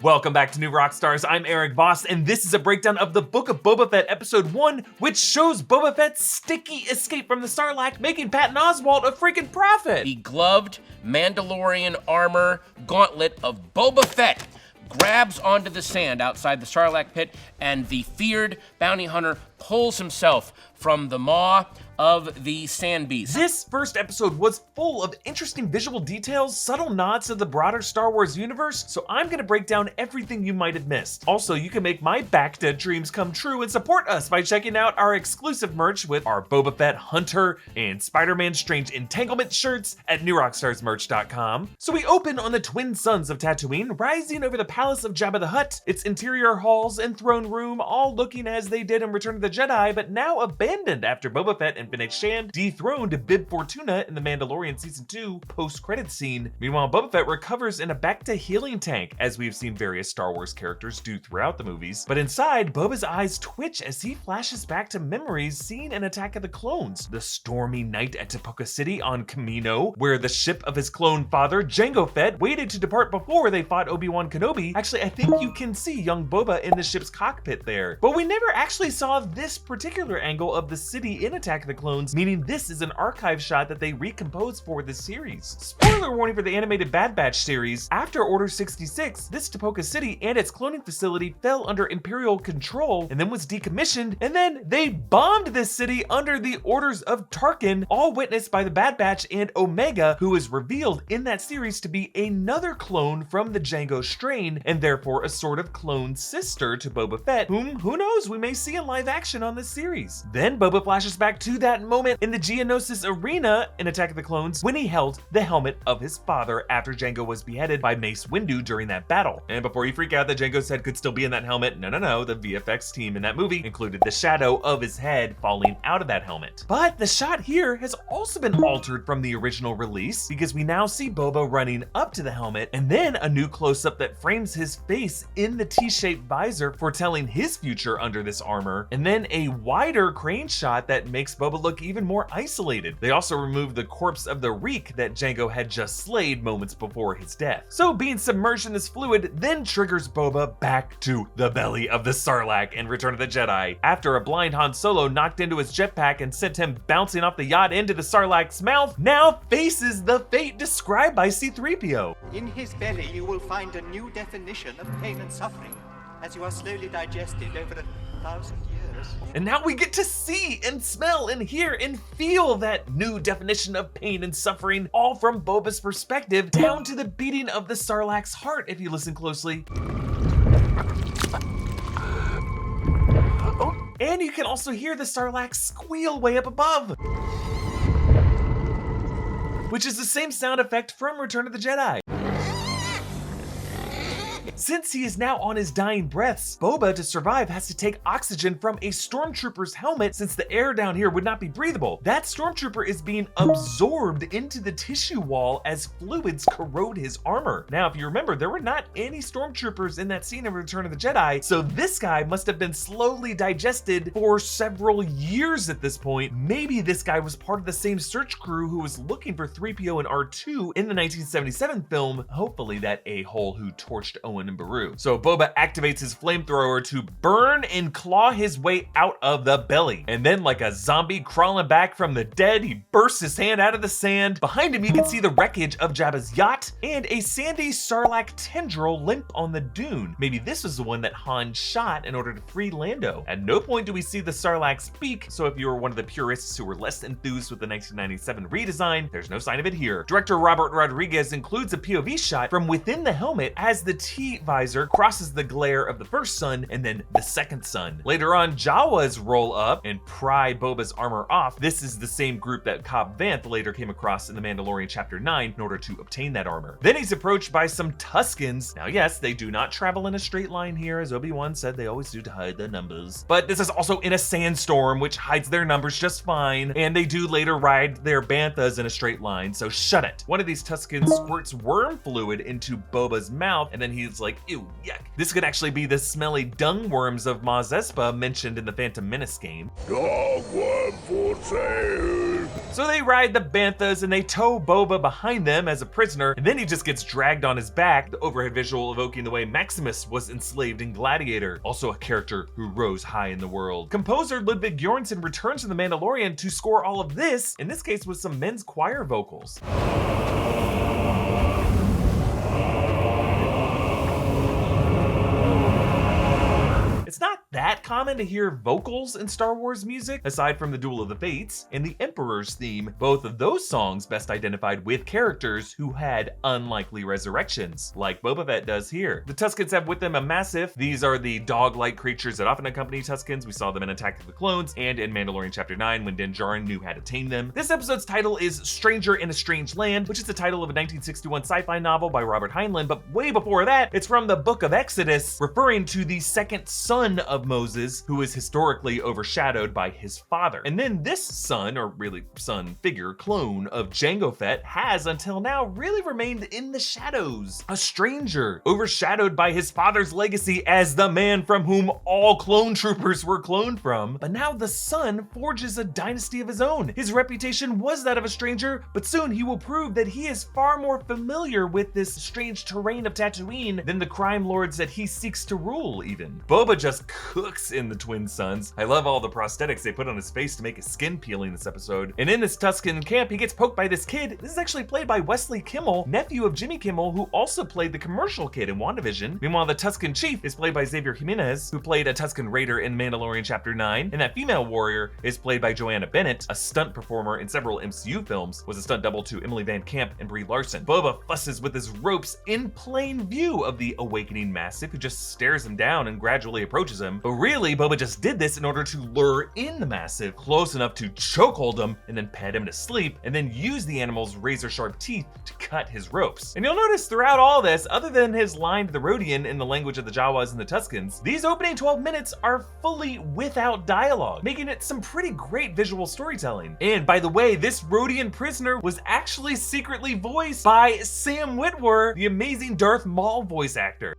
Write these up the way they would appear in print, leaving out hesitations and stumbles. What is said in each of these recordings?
Welcome back to New Rockstars. I'm Erik Voss, and this is a breakdown of the Book of Boba Fett Episode 1, which shows Boba Fett's sticky escape from the Sarlacc, making Patton Oswalt a freaking prophet. The gloved Mandalorian armor gauntlet of Boba Fett grabs onto the sand outside the Sarlacc pit, and the feared bounty hunter pulls himself from the maw of the sand beast. This first episode was full of interesting visual details, subtle nods to the broader Star Wars universe, so I'm gonna break down everything you might have missed. Also, you can make my back-dead dreams come true and support us by checking out our exclusive merch with our Boba Fett Hunter and Spider-Man Strange Entanglement shirts at newrockstarsmerch.com. So we open on the twin suns of Tatooine, rising over the palace of Jabba the Hutt, its interior halls and throne room all looking as they did in Return of the Jedi, but now abandoned after Boba Fett and Fennec Shand dethroned Bib Fortuna in the Mandalorian Season 2 post-credits scene. Meanwhile, Boba Fett recovers in a back-to-healing tank, as we've seen various Star Wars characters do throughout the movies. But inside, Boba's eyes twitch as he flashes back to memories seen in Attack of the Clones. The stormy night at Tipoca City on Kamino, where the ship of his clone father, Jango Fett, waited to depart before they fought Obi-Wan Kenobi. Actually, I think you can see young Boba in the ship's cockpit there. But we never actually saw this particular angle of the city in Attack of the Clones, meaning this is an archive shot that they recomposed for this series. Spoiler warning for the animated Bad Batch series, after Order 66, this Tipoca City and its cloning facility fell under Imperial control and then was decommissioned, and then they bombed this city under the orders of Tarkin, all witnessed by the Bad Batch and Omega, who is revealed in that series to be another clone from the Jango strain, and therefore a sort of clone sister to Boba Fett, whom, who knows, we may see in live action on this series. Then Boba flashes back to that moment in the Geonosis arena in Attack of the Clones when he held the helmet of his father after Jango was beheaded by Mace Windu during that battle. And before you freak out that Jango's head could still be in that helmet, no, the VFX team in that movie included the shadow of his head falling out of that helmet. But the shot here has also been altered from the original release, because we now see Boba running up to the helmet, and then a new close-up that frames his face in the T-shaped visor, foretelling his future under this armor, and then a wider crane shot that makes Boba look even more isolated. They also removed the corpse of the Reek that Jango had just slayed moments before his death. So being submerged in this fluid then triggers Boba back to the belly of the Sarlacc in Return of the Jedi, after a blind Han Solo knocked into his jetpack and sent him bouncing off the yacht into the Sarlacc's mouth, now faces the fate described by C-3PO. In his belly you will find a new definition of pain and suffering, as you are slowly digested over 1,000 years. And now we get to see and smell and hear and feel that new definition of pain and suffering, all from Boba's perspective, down to the beating of the Sarlacc's heart if you listen closely. And you can also hear the Sarlacc squeal way up above, which is the same sound effect from Return of the Jedi. Since he is now on his dying breaths, Boba, to survive, has to take oxygen from a stormtrooper's helmet, since the air down here would not be breathable. That stormtrooper is being absorbed into the tissue wall as fluids corrode his armor. Now, if you remember, there were not any stormtroopers in that scene of Return of the Jedi, so this guy must have been slowly digested for several years at this point. Maybe this guy was part of the same search crew who was looking for 3PO and R2 in the 1977 film, hopefully that a-hole who torched Owen and Beru. So Boba activates his flamethrower to burn and claw his way out of the belly. And then, like a zombie crawling back from the dead, he bursts his hand out of the sand. Behind him, you can see the wreckage of Jabba's yacht and a sandy Sarlacc tendril limp on the dune. Maybe this was the one that Han shot in order to free Lando. At no point do we see the Sarlacc's beak, so if you were one of the purists who were less enthused with the 1997 redesign, there's no sign of it here. Director Robert Rodriguez includes a POV shot from within the helmet as the T-visor crosses the glare of the first sun and then the second sun. Later on, Jawas roll up and pry Boba's armor off. This is the same group that Cobb Vanth later came across in The Mandalorian Chapter 9 in order to obtain that armor. Then he's approached by some Tuskens. Now yes, they do not travel in a straight line here, as Obi-Wan said they always do to hide the numbers. But this is also in a sandstorm, which hides their numbers just fine, and they do later ride their banthas in a straight line, so shut it. One of these Tuskens squirts worm fluid into Boba's mouth, and then he's like, ew, yuck. This could actually be the smelly dung worms of Maz Espa mentioned in the Phantom Menace game. Dog worm for sale. So they ride the banthas and they tow Boba behind them as a prisoner, and then he just gets dragged on his back, the overhead visual evoking the way Maximus was enslaved in Gladiator, also a character who rose high in the world. Composer Ludwig Göransson returns to The Mandalorian to score all of this, in this case with some men's choir vocals. It's not that common to hear vocals in Star Wars music, aside from the Duel of the Fates and the Emperor's theme. Both of those songs best identified with characters who had unlikely resurrections, like Boba Fett does here. The Tuskens have with them a Massif. These are the dog-like creatures that often accompany Tuskens. We saw them in Attack of the Clones and in Mandalorian Chapter 9 when Din Djarin knew how to tame them. This episode's title is Stranger in a Strange Land, which is the title of a 1961 sci-fi novel by Robert Heinlein, but way before that, it's from the Book of Exodus, referring to the second son of Moses, who is historically overshadowed by his father. And then this son, or really son figure, clone of Jango Fett, has until now really remained in the shadows. A stranger, overshadowed by his father's legacy as the man from whom all clone troopers were cloned from. But now the son forges a dynasty of his own. His reputation was that of a stranger, but soon he will prove that he is far more familiar with this strange terrain of Tatooine than the crime lords that he seeks to rule even. Boba just cooks in the twin sons. I love all the prosthetics they put on his face to make his skin peeling this episode. And in this Tusken camp, he gets poked by this kid. This is actually played by Wesley Kimmel, nephew of Jimmy Kimmel, who also played the commercial kid in WandaVision. Meanwhile, the Tusken chief is played by Xavier Jimenez, who played a Tusken Raider in Mandalorian Chapter 9. And that female warrior is played by Joanna Bennett, a stunt performer in several MCU films, was a stunt double to Emily Van Camp and Brie Larson. Boba fusses with his ropes in plain view of the awakening Mastiff, who just stares him down and gradually approaches him. But really, Boba just did this in order to lure in the Mastiff close enough to chokehold him and then pet him to sleep, and then use the animal's razor-sharp teeth to cut his ropes. And you'll notice throughout all this, other than his line to the Rodian in the language of the Jawas and the Tuskens, these opening 12 minutes are fully without dialogue, making it some pretty great visual storytelling. And by the way, this Rodian prisoner was actually secretly voiced by Sam Witwer, the amazing Darth Maul voice actor.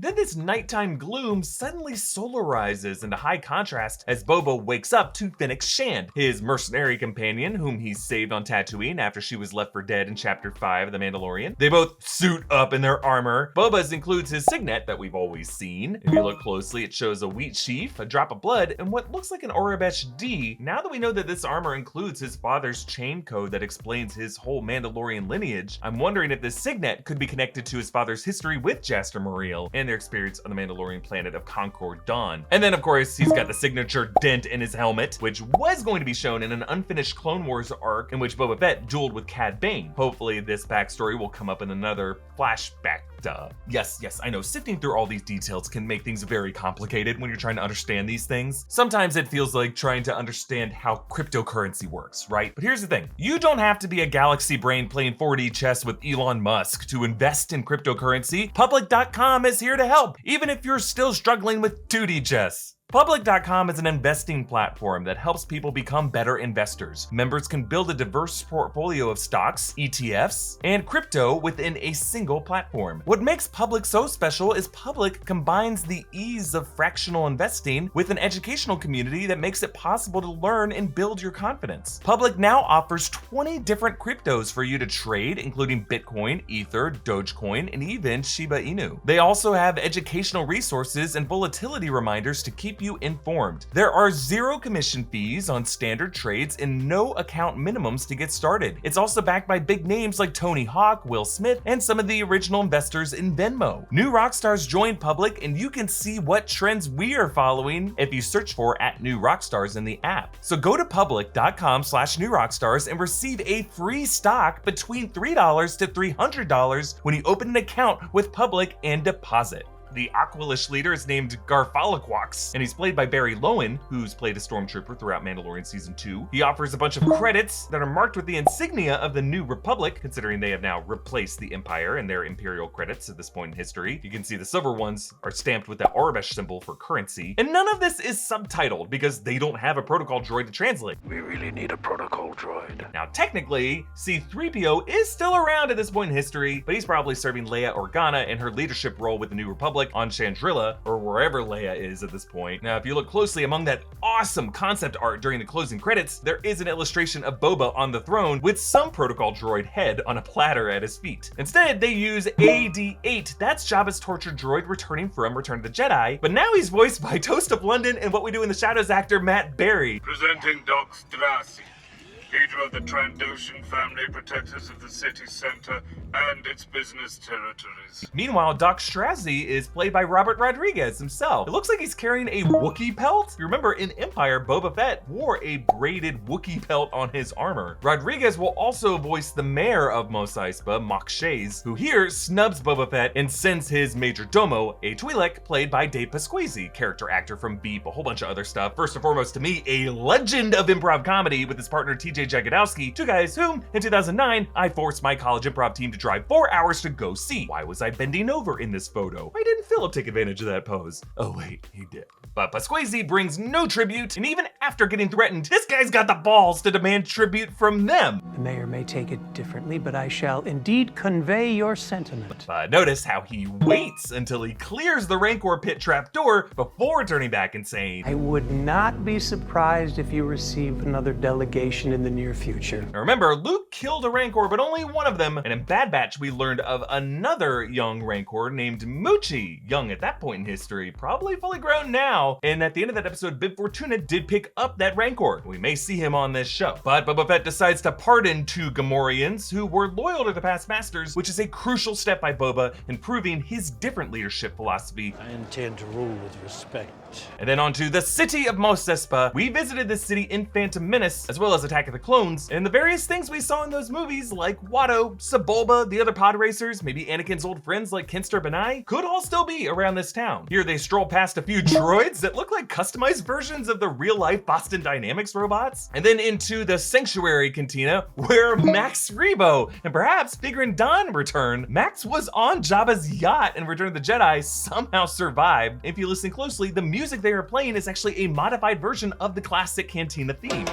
Then this nighttime gloom suddenly solarizes into high contrast as Boba wakes up to Fennec Shand, his mercenary companion whom he saved on Tatooine after she was left for dead in Chapter 5 of The Mandalorian. They both suit up in their armor. Boba's includes his signet that we've always seen. If you look closely, it shows a wheat sheaf, a drop of blood, and what looks like an Aurebesh D. Now that we know that this armor includes his father's chain code that explains his whole Mandalorian lineage, I'm wondering if this signet could be connected to his father's history with Jaster Muriel and their experience on the Mandalorian planet of Concord Dawn. And then of course he's got the signature dent in his helmet, which was going to be shown in an unfinished Clone Wars arc in which Boba Fett dueled with Cad Bane. Hopefully this backstory will come up in another flashback. Yes, I know, sifting through all these details can make things very complicated when you're trying to understand these things. Sometimes it feels like trying to understand how cryptocurrency works, right? But here's the thing. You don't have to be a galaxy brain playing 4D chess with Elon Musk to invest in cryptocurrency. Public.com is here to help, even if you're still struggling with 2D chess. Public.com is an investing platform that helps people become better investors. Members can build a diverse portfolio of stocks, ETFs, and crypto within a single platform. What makes Public so special is Public combines the ease of fractional investing with an educational community that makes it possible to learn and build your confidence. Public now offers 20 different cryptos for you to trade, including Bitcoin, Ether, Dogecoin, and even Shiba Inu. They also have educational resources and volatility reminders to keep you informed. There are 0 commission fees on standard trades and no account minimums to get started. It's also backed by big names like Tony Hawk, Will Smith, and some of the original investors in Venmo. New Rockstars joined Public, and you can see what trends we are following if you search for @NewRockstars in the app. So go to public.com/newrockstars and receive a free stock between $3 to $300 when you open an account with Public and deposit. The Aqualish leader is named Garfalaquax, and he's played by Barry Lowen, who's played a stormtrooper throughout Mandalorian Season 2. He offers a bunch of credits that are marked with the insignia of the New Republic, considering they have now replaced the Empire in their Imperial credits at this point in history. You can see the silver ones are stamped with the Aurebesh symbol for currency. And none of this is subtitled because they don't have a protocol droid to translate. We really need a protocol droid. Now, technically, C-3PO is still around at this point in history, but he's probably serving Leia Organa in her leadership role with the New Republic Republic on Chandrila, or wherever Leia is at this point. Now, if you look closely among that awesome concept art during the closing credits, there is an illustration of Boba on the throne with some protocol droid head on a platter at his feet. Instead, they use AD-8. That's Jabba's tortured droid returning from Return of the Jedi, but now he's voiced by Toast of London and What We Do in the Shadows actor Matt Berry. Presenting Doc Strassi, leader of the Trandoshan family, protectors of the city center and its business territories. Meanwhile, Doc Strassi is played by Robert Rodriguez himself. It looks like he's carrying a Wookiee pelt. You remember in Empire, Boba Fett wore a braided Wookiee pelt on his armor. Rodriguez will also voice the mayor of Mos Espa, Mok Shaiz, who here snubs Boba Fett and sends his major domo, a Twi'lek, played by Dave Pasquesi, character actor from Beep, a whole bunch of other stuff. First and foremost to me, a legend of improv comedy with his partner TJ Jagodowski, two guys whom, in 2009, I forced my college improv team to drive 4 hours to go see. Why was I bending over in this photo? Why didn't Philip take advantage of that pose? Oh wait, he did. But Pasquesi brings no tribute, and even after getting threatened, this guy's got the balls to demand tribute from them. The mayor may take it differently, but I shall indeed convey your sentiment. But notice how he waits until he clears the Rancor pit trap door before turning back and saying, I would not be surprised if you receive another delegation in the near future. Now remember, Luke killed a Rancor, but only one of them, and in Bad Batch we learned of another young Rancor named Moochie, young at that point in history, probably fully grown now, and at the end of that episode, Bib Fortuna did pick up that Rancor. We may see him on this show. But Boba Fett decides to pardon two Gamorreans who were loyal to the past masters, which is a crucial step by Boba in proving his different leadership philosophy. I intend to rule with respect. And then on to the city of Mos Espa. We visited this city in Phantom Menace, as well as Attack of the Clones, and the various things we saw in those movies, like Watto, Sebulba, the other pod racers, maybe Anakin's old friends like Kinster Benai, could all still be around this town. Here they stroll past a few droids that look like customized versions of the real-life Boston Dynamics robots, and then into the Sanctuary Cantina, where Max Rebo and perhaps Figrin Don return. Max was on Jabba's yacht in Return of the Jedi, somehow survived. If you listen closely, the music they are playing is actually a modified version of the classic Cantina theme.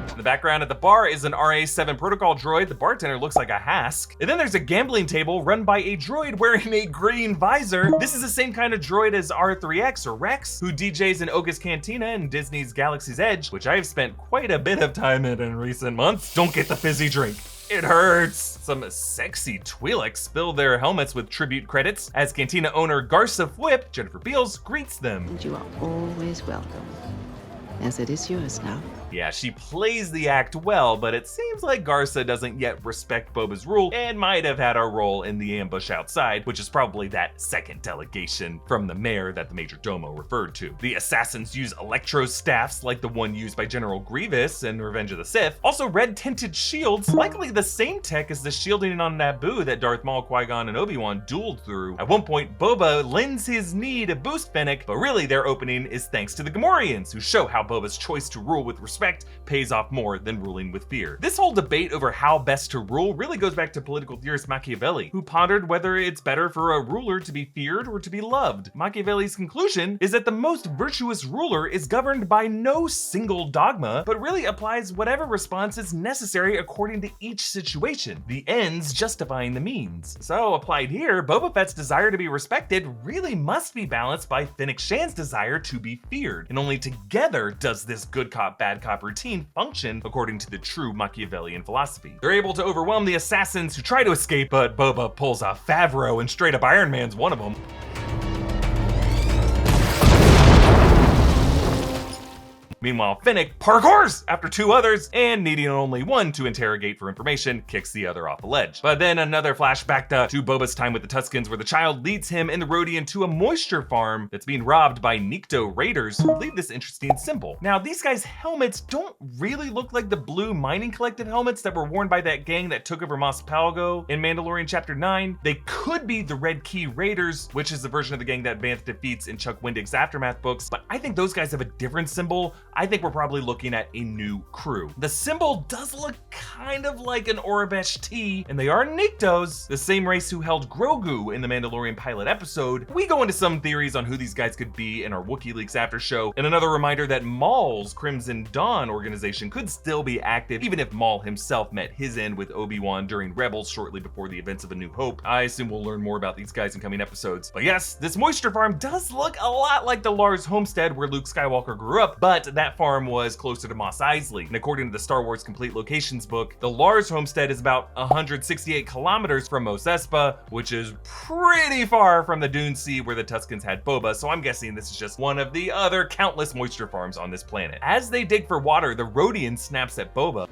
In the background at the bar is an RA-7 protocol droid. The bartender looks like a Hask. And then there's a gambling table run by a droid wearing a green visor. This is the same kind of droid as R3X or Rex, who DJs in Oga's Cantina in Disney's Galaxy's Edge, which I have spent quite a bit of time in recent months. Don't get the fizzy drink. It hurts. Some sexy Twi'leks fill their helmets with tribute credits as Cantina owner Garsa Whip, Jennifer Beals, greets them. And you are always welcome, as it is yours now. Yeah, she plays the act well, but it seems like Garsa doesn't yet respect Boba's rule and might have had a role in the ambush outside, which is probably that second delegation from the mayor that the Major Domo referred to. The assassins use electro staffs like the one used by General Grievous in Revenge of the Sith. Also red-tinted shields, likely the same tech as the shielding on Naboo that Darth Maul, Qui-Gon, and Obi-Wan dueled through. At one point, Boba lends his knee to boost Fennec, but really their opening is thanks to the Gamorreans, who show how Boba's choice to rule with respect pays off more than ruling with fear. This whole debate over how best to rule really goes back to political theorist Machiavelli, who pondered whether it's better for a ruler to be feared or to be loved. Machiavelli's conclusion is that the most virtuous ruler is governed by no single dogma, but really applies whatever response is necessary according to each situation, the ends justifying the means. So applied here, Boba Fett's desire to be respected really must be balanced by Fennec Shan's desire to be feared, and only together does this good cop, bad cop routine function according to the true Machiavellian philosophy. They're able to overwhelm the assassins who try to escape, but Boba pulls a Favreau and straight up Iron Man's one of them. Meanwhile, Fennec parkours after two others, and needing only one to interrogate for information, kicks the other off a ledge. But then another flashback to Boba's time with the Tuskens, where the child leads him and the Rodian to a moisture farm that's being robbed by Nikto Raiders, who leave this interesting symbol. Now, these guys' helmets don't really look like the blue mining collective helmets that were worn by that gang that took over Mos Pelgo in Mandalorian Chapter 9. They could be the Red Key Raiders, which is the version of the gang that Vance defeats in Chuck Wendig's Aftermath books, but I think those guys have a different symbol. I think we're probably looking at a new crew. The symbol does look kind of like an Orabesh T, and they are Niktos, the same race who held Grogu in the Mandalorian pilot episode. We go into some theories on who these guys could be in our Wookiee Leaks after show, and another reminder that Maul's Crimson Dawn organization could still be active, even if Maul himself met his end with Obi-Wan during Rebels shortly before the events of A New Hope. I assume we'll learn more about these guys in coming episodes. But yes, this moisture farm does look a lot like the Lars homestead where Luke Skywalker grew up, but that farm was closer to Mos Eisley. And according to the Star Wars Complete Locations book, the Lars homestead is about 168 kilometers from Mos Espa, which is pretty far from the Dune Sea where the Tuskens had Boba, so I'm guessing this is just one of the other countless moisture farms on this planet. As they dig for water, the Rodian snaps at Boba.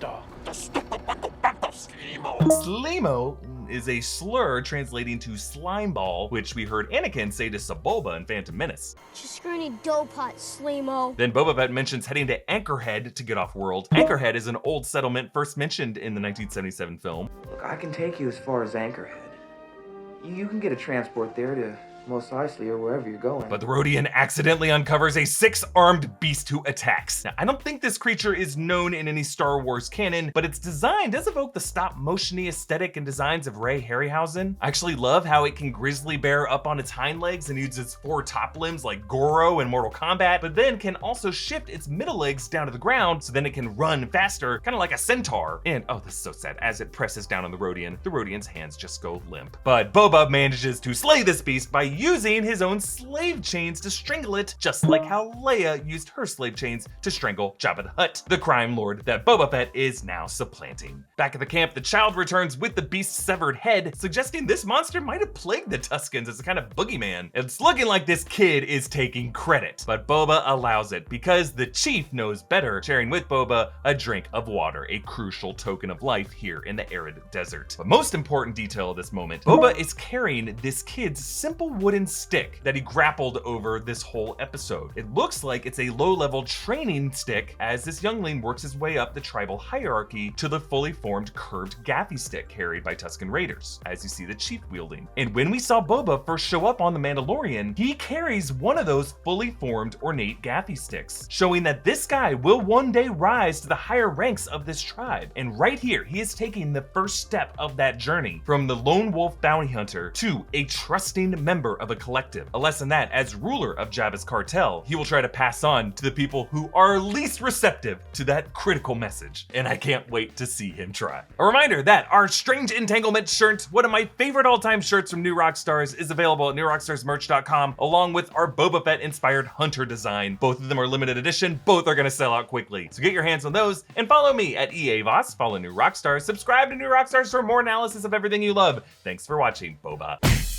Slimo is a slur translating to slime ball, which we heard Anakin say to Sebulba in Phantom Menace. You scrawny doughpot, Slimo. Then Boba Fett mentions heading to Anchorhead to get off world. Anchorhead is an old settlement first mentioned in the 1977 film. Look, I can take you as far as Anchorhead. You can get a transport there to Mos Eisley or wherever you're going. But the Rodian accidentally uncovers a 6-armed beast who attacks. Now, I don't think this creature is known in any Star Wars canon, but its design does evoke the stop-motion-y aesthetic and designs of Ray Harryhausen. I actually love how it can grizzly bear up on its hind legs and use its 4 top limbs like Goro in Mortal Kombat, but then can also shift its middle legs down to the ground so then it can run faster, kind of like a centaur. And, oh, this is so sad, as it presses down on the Rodian's hands just go limp. But Boba manages to slay this beast by using his own slave chains to strangle it, just like how Leia used her slave chains to strangle Jabba the Hutt, the crime lord that Boba Fett is now supplanting. Back at the camp, the child returns with the beast's severed head, suggesting this monster might have plagued the Tuskens as a kind of boogeyman. It's looking like this kid is taking credit, but Boba allows it because the chief knows better, sharing with Boba a drink of water, a crucial token of life here in the arid desert. But most important detail of this moment, Boba is carrying this kid's simple wooden stick that he grappled over this whole episode. It looks like it's a low-level training stick as this youngling works his way up the tribal hierarchy to the fully formed curved gaffy stick carried by Tusken Raiders, as you see the chief wielding. And when we saw Boba first show up on The Mandalorian, he carries one of those fully formed ornate gaffy sticks, showing that this guy will one day rise to the higher ranks of this tribe. And right here, he is taking the first step of that journey from the lone wolf bounty hunter to a trusting member of a collective. A lesson that, as ruler of Jabba's cartel, he will try to pass on to the people who are least receptive to that critical message. And I can't wait to see him try. A reminder that our Strange Entanglement shirt, one of my favorite all-time shirts from New Rockstars, is available at newrockstarsmerch.com, along with our Boba Fett inspired hunter design. Both of them are limited edition, both are gonna sell out quickly. So get your hands on those and follow me at EA Voss, follow New Rockstars, subscribe to New Rockstars for more analysis of everything you love. Thanks for watching, Boba.